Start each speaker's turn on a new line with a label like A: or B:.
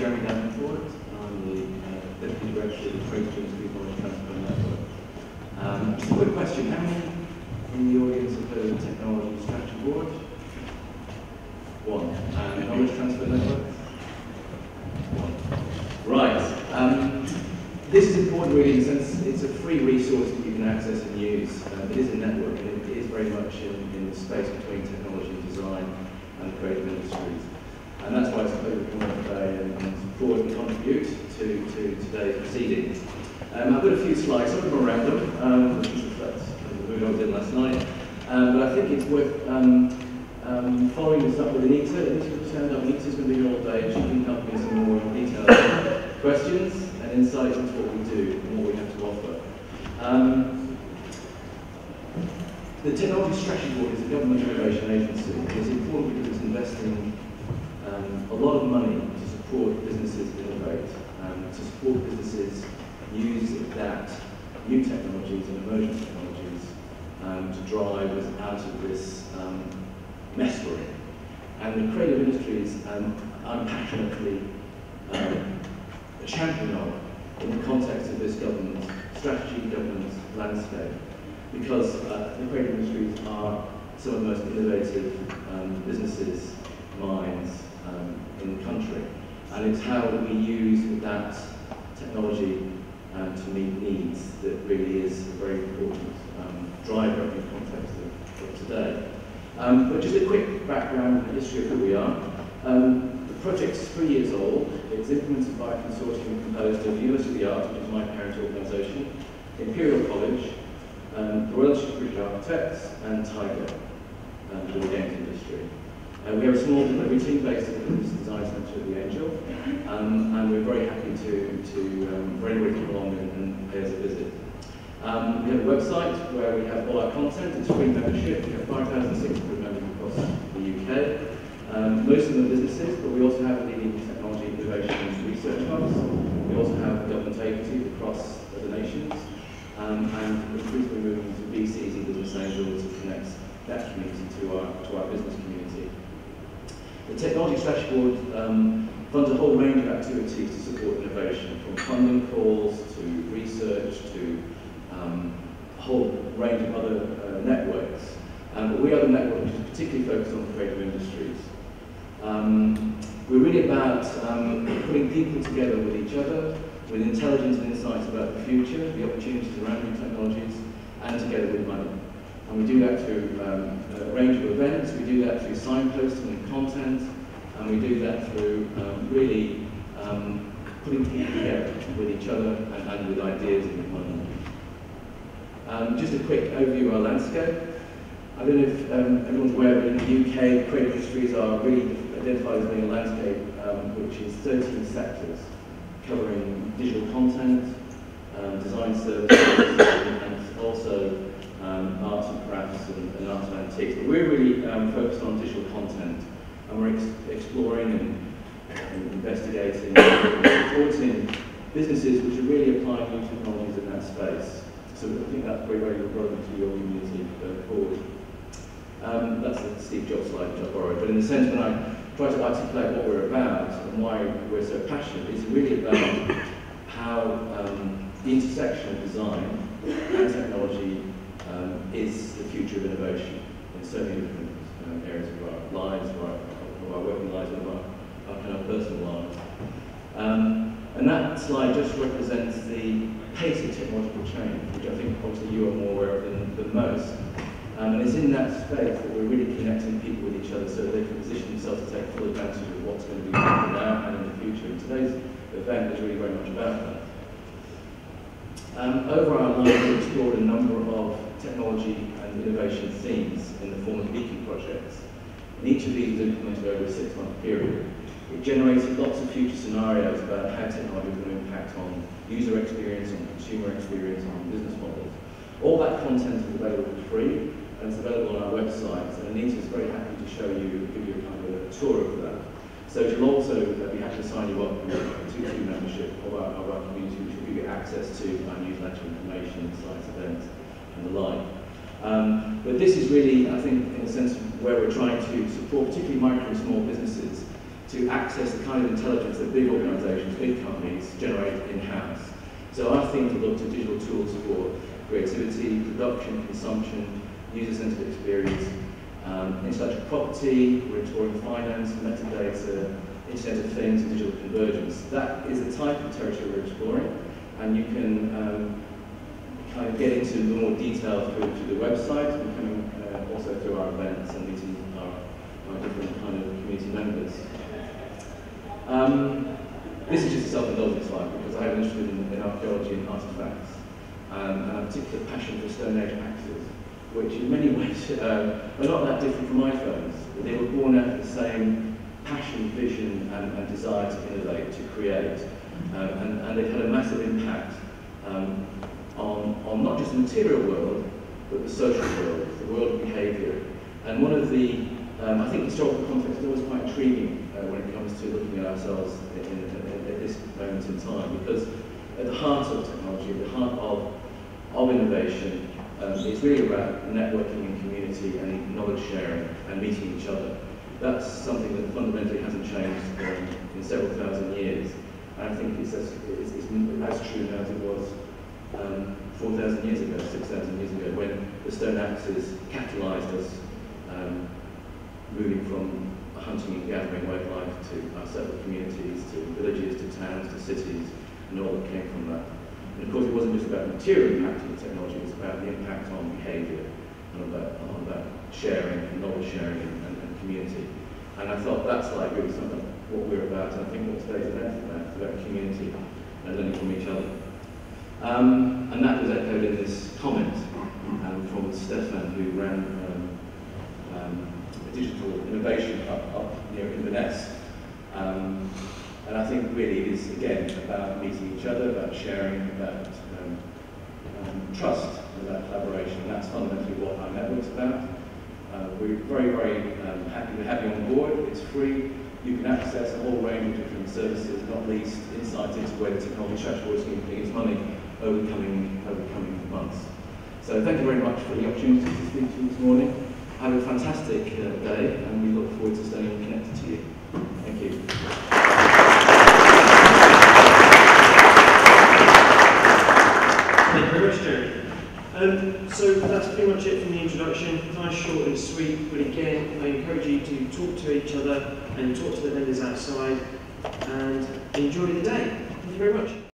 A: Jeremy Davenport. I'm the Deputy Director of the Trade Industry Knowledge Transfer Network. Just a quick question. How many in the audience have heard of the Technology Strategy Board? One. And Knowledge Transfer Network? One. Right. This is important really in the sense it's a free resource that you can access and use. It is a network and it is very much in the space between technology design and creative industries. And that's why it's a pleasure to come on today and support and contribute to today's proceedings. I've got a few slides, some of them are random, which reflects the mood I was in last night. But I think it's worth following this up with Anita. Anita's turned up. Anita's going to be here all day and she can help me with some more detailed questions and insights into what we do and what we have to offer. The Technology Strategy Board is a government innovation agency. It's important because it's investing a lot of money to support businesses innovate, to support businesses use adapt new technologies and emerging technologies to drive us out of this mess we're in. And the creative industries I'm passionately a champion of in the context of this government strategy, government landscape, because the creative industries are some of the most innovative businesses, minds in the country. And it's how we use that technology to meet needs that really is a very important driver in the context of today. But just a quick background and history of who we are. The project's 3 years old. It's implemented by a consortium composed of University of the Arts, which is my parent organisation, Imperial College, the Royal Institute of British Architects, and Tiger, the games industry. We have a small delivery team based at the Design Centre of the Angel, and we're very happy for anybody to come along and pay us a visit. We have a website where we have all our content. It's free membership. We have 5,600 members across the UK. Most of them are businesses, but we also have leading technology innovation and research hubs. We also have government agencies across the nations, and we're increasingly moving to VCs and business angels to connect that community to our business community. The Technology Strategy Board funds a whole range of activities to support innovation, from funding calls to research to a whole range of other networks. But we are the network which is particularly focused on creative industries. We're really about putting people together with each other, with intelligence and insights about the future, the opportunities around new technologies, and together with money. And we do that through a range of events, we do that through signposting and content, and we do that through really putting people together with each other and with ideas and with money. Just a quick overview of our landscape. I don't know if everyone's aware, but in the UK, creative industries are really identified as being a landscape which is 13 sectors, covering digital content, design services, and also arts and crafts and arts and antiques. But we're really focused on digital content, and we're exploring and investigating and supporting businesses which are really applying new technologies in that space. So I think that's very, very relevant to your community going forward. That's the Steve Jobs slide which I borrowed, but in the sense when I try to articulate what we're about and why we're so passionate, it's really about how the intersection of design and technology is the future of innovation in so many different areas of our lives, of our working lives, and of our kind of personal lives. And that slide just represents the pace of technological change, which I think obviously you are more aware of than most. And it's in that space that we're really connecting people with each other so that they can position themselves to take full advantage of what's going to be happening now and in the future. And today's event is really very much about that. Over our life, we've explored a number of technology and innovation themes in the form of beacon projects. And each of these was implemented over a 6-month period. It generated lots of future scenarios about how technology is going to impact on user experience, on consumer experience, on business models. All that content is available for free, and it's available on our website. And Anita is very happy to show you, give you a kind of a tour of that. So she'll also be happy to sign you up with a 2-2 membership of our community, which will give you access to our newsletter information, sites, events, and the like. But this is really, I think, in a sense, where we're trying to support particularly micro and small businesses to access the kind of intelligence that big organisations, big companies generate in-house. So our theme to look to digital tools for creativity, production, consumption, user-centred experience, intellectual property, we're exploring finance, metadata, Internet of Things, and digital convergence. That is the type of territory we're exploring, and you can kind of get into the more detail through the website, and also through our events and meeting our different kind of community members. This is just a self-indulgent slide because I am interested in archaeology and artefacts, and a particular passion for Stone Age axes, which in many ways are not that different from iPhones. They were born out of the same passion, vision, and desire to innovate, to create, and they've had a massive impact on not just the material world, but the social world, the world of behaviour. And one of the, I think historical context is always quite intriguing when it comes to looking at ourselves at this moment in time, because at the heart of technology, at the heart of innovation, it's really about networking and community and knowledge sharing and meeting each other. That's something that fundamentally hasn't changed in several thousand years. And I think it's as true now as it was 4,000 years ago, 6,000 years ago, when the stone axes catalysed us moving from a hunting and gathering way of life to our separate communities, to villages, to towns, to cities, and all that came from that. And of course it wasn't just about the material impact of the technology, it was about the impact on behaviour, and about sharing, and knowledge sharing, and community. And I thought that's like really something what we're about, and I think what today's event is about. It's about community and learning from each other. And that was echoed in this comment from Stefan, who ran a digital innovation up near Inverness. And I think really it is, again, about meeting each other, about sharing, about trust, about collaboration. And that's fundamentally what our network's about. We're very, very happy to have you on board. It's free. You can access a whole range of different services, not least insights into where the technology strategy is going its money over the coming months. So thank you very much for the opportunity to speak to you this morning. Have a fantastic day, and we look forward to staying connected to you. Thank you.
B: Thank you very much, Jerry. So that's pretty much it from the introduction. Nice, short and sweet, but again, I encourage you to talk to each other and talk to the vendors outside and enjoy the day. Thank you very much.